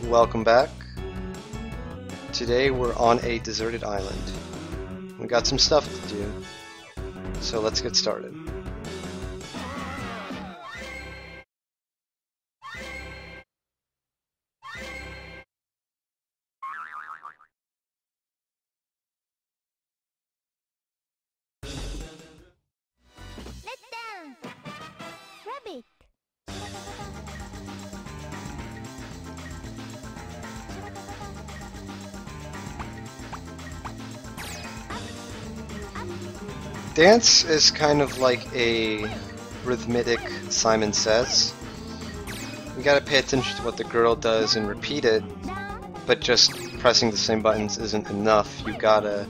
Welcome back. Today we're on a deserted island. We got some stuff to do, so let's get started. Let down! Rabbit! Dance is kind of like a rhythmic Simon Says. You gotta pay attention to what the girl does and repeat it, but just pressing the same buttons isn't enough. You gotta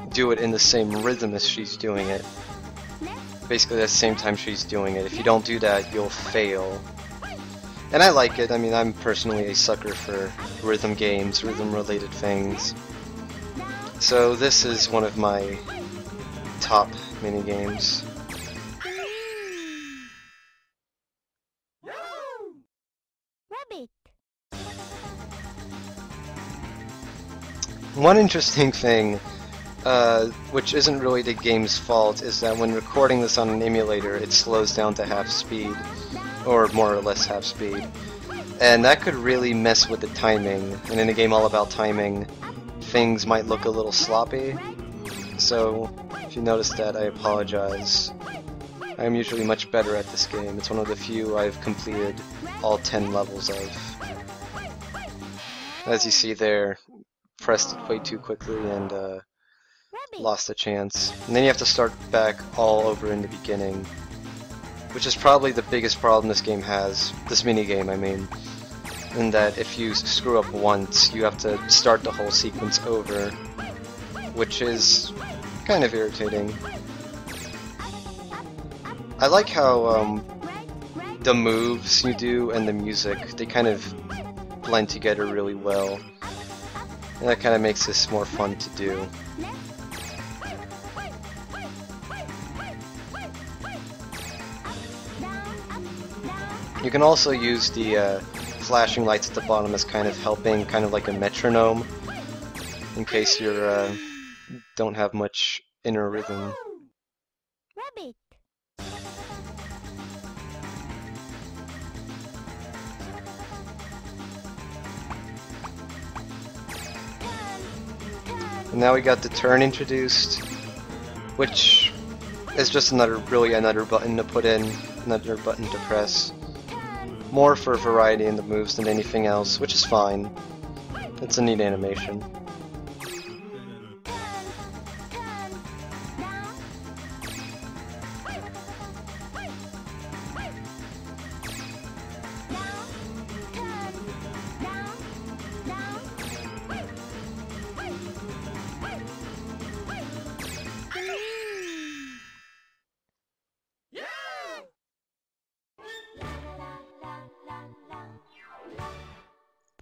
do it in the same rhythm as she's doing it. Basically at the same time she's doing it. If you don't do that, you'll fail. And I like it. I mean, I'm personally a sucker for rhythm games, rhythm-related things. So this is one of my top minigames. Rabbit! One interesting thing, which isn't really the game's fault, is that when recording this on an emulator, it slows down to half speed, or more or less half speed. And that could really mess with the timing, and in a game all about timing, things might look a little sloppy. So, if you notice that, I apologize. I am usually much better at this game. It's one of the few I've completed all 10 levels of. As you see there, pressed it way too quickly and lost a chance. And then you have to start back all over in the beginning, which is probably the biggest problem this game has, this minigame I mean, in that if you screw up once, you have to start the whole sequence over, which is kind of irritating. I like how the moves you do and the music, they kind of blend together really well, and that kind of makes this more fun to do. You can also use the flashing lights at the bottom as kind of helping, kind of like a metronome, in case you don't have much inner rhythm. Rabbit! And now we got the turn introduced, which is just another button to put in, another button to press. More for variety in the moves than anything else, which is fine. It's a neat animation.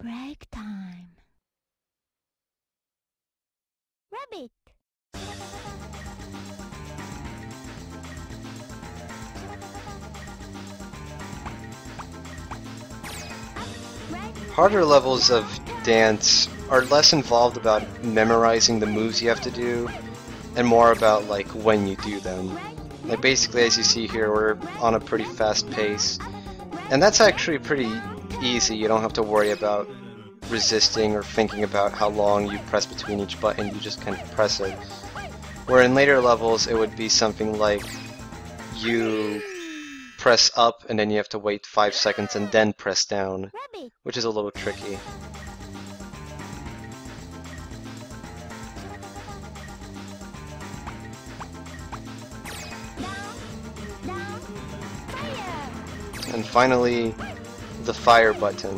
Break time. Rabbit! Harder levels of dance are less involved about memorizing the moves you have to do, and more about like when you do them. Like basically, as you see here, we're on a pretty fast pace, and that's actually pretty easy. You don't have to worry about resisting or thinking about how long you press between each button. You just kind of press it. Where in later levels, it would be something like you press up and then you have to wait 5 seconds and then press down, Rabbit! which is a little tricky. And finally, the fire button,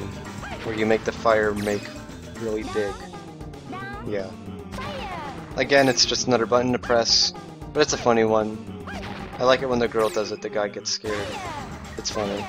where you make the fire make really big. Yeah. Again, it's just another button to press, but it's a funny one. I like it when the girl does it, the guy gets scared. It's funny.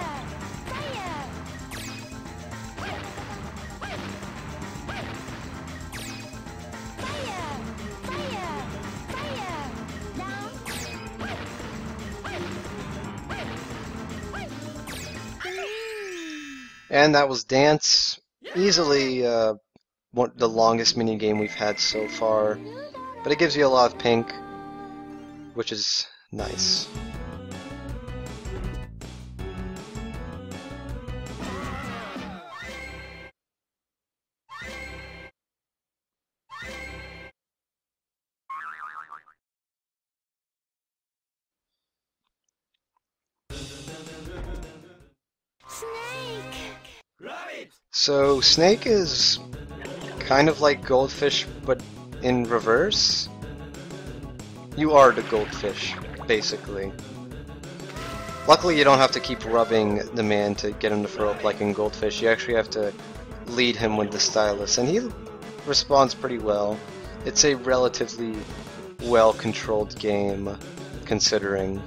And that was Dance. Easily the longest mini game we've had so far, but it gives you a lot of pink, which is nice. Snake. So Snake is kind of like Goldfish, but in reverse. You are the goldfish, basically. Luckily, you don't have to keep rubbing the man to get him to throw up like in Goldfish. You actually have to lead him with the stylus, and he responds pretty well. It's a relatively well-controlled game, considering.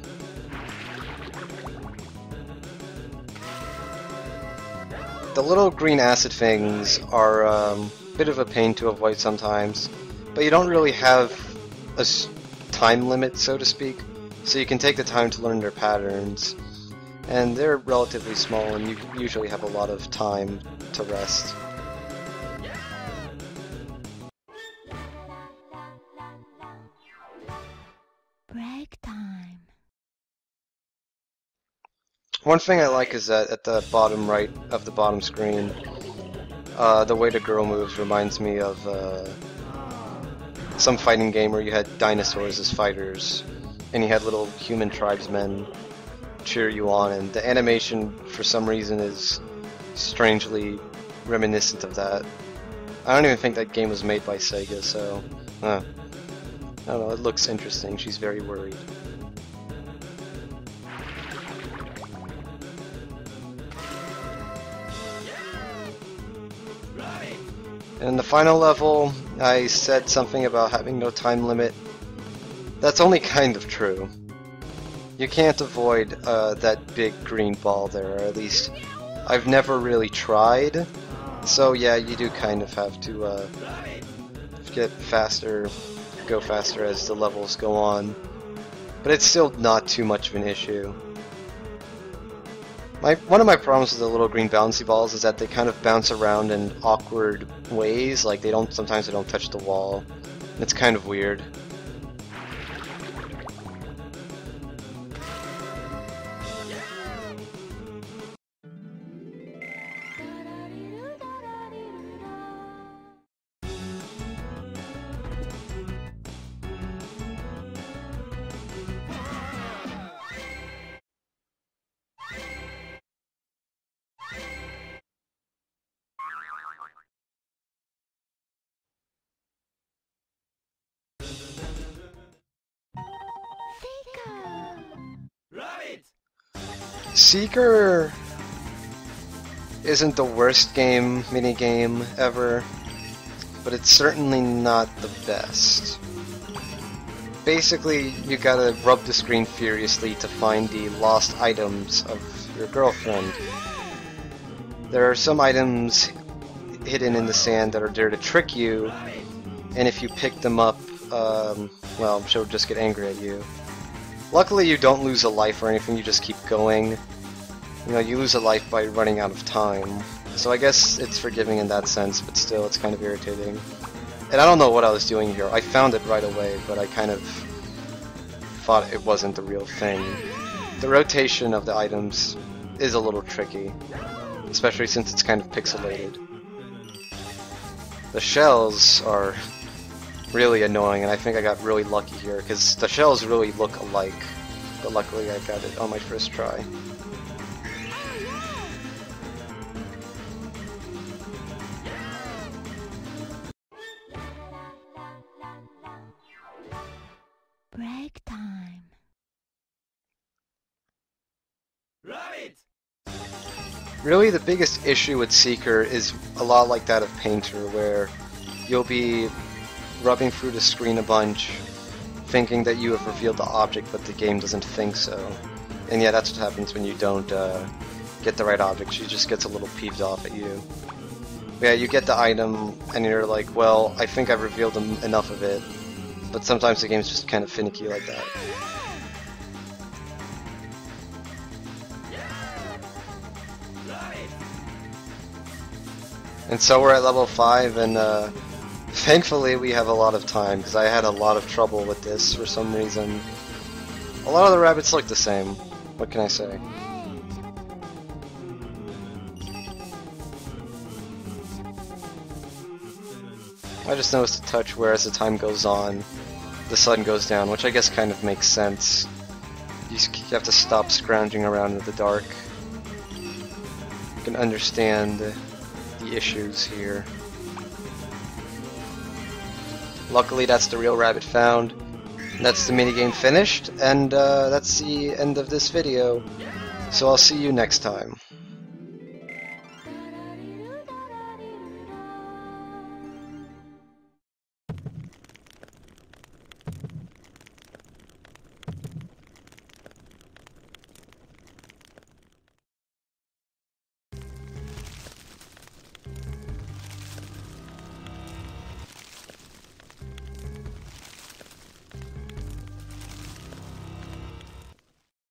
The little green acid things are a bit of a pain to avoid sometimes, but you don't really have a time limit, so to speak, so you can take the time to learn their patterns, and they're relatively small and you usually have a lot of time to rest. Break time. One thing I like is that at the bottom right of the bottom screen, the way the girl moves reminds me of some fighting game where you had dinosaurs as fighters, and you had little human tribesmen cheer you on, and the animation for some reason is strangely reminiscent of that. I don't even think that game was made by Sega, so I don't know, it looks interesting. She's very worried. And in the final level, I said something about having no time limit. That's only kind of true. You can't avoid that big green ball there, or at least I've never really tried. So yeah, you do kind of have to get faster, go faster as the levels go on. But it's still not too much of an issue. One of my problems with the little green bouncy balls is that they kind of bounce around in awkward ways, like sometimes they don't touch the wall. It's kind of weird. Seeker isn't the worst mini-game ever, but it's certainly not the best. Basically, you gotta rub the screen furiously to find the lost items of your girlfriend. There are some items hidden in the sand that are there to trick you, and if you pick them up, well, she'll just get angry at you. Luckily, you don't lose a life or anything, you just keep going. You know, you lose a life by running out of time. So I guess it's forgiving in that sense, but still, it's kind of irritating. And I don't know what I was doing here. I found it right away, but I kind of thought it wasn't the real thing. The rotation of the items is a little tricky, especially since it's kind of pixelated. The shells are really annoying, and I think I got really lucky here, because the shells really look alike, but luckily I got it on my first try. Break time. Really, the biggest issue with Seeker is a lot like that of Painter, where you'll be rubbing through the screen a bunch, thinking that you have revealed the object, but the game doesn't think so. And yeah, that's what happens when you don't get the right object. She just gets a little peeved off at you. But yeah, you get the item, and you're like, well, I think I've revealed enough of it. But sometimes the game's just kind of finicky like that. And so we're at level 5, and thankfully we have a lot of time, because I had a lot of trouble with this for some reason. A lot of the rabbits look the same. What can I say? I just noticed a touch where as the time goes on, the sun goes down, which I guess kind of makes sense. You have to stop scrounging around in the dark. You can understand the issues here. Luckily, that's the real rabbit found. That's the minigame finished, and that's the end of this video. So I'll see you next time.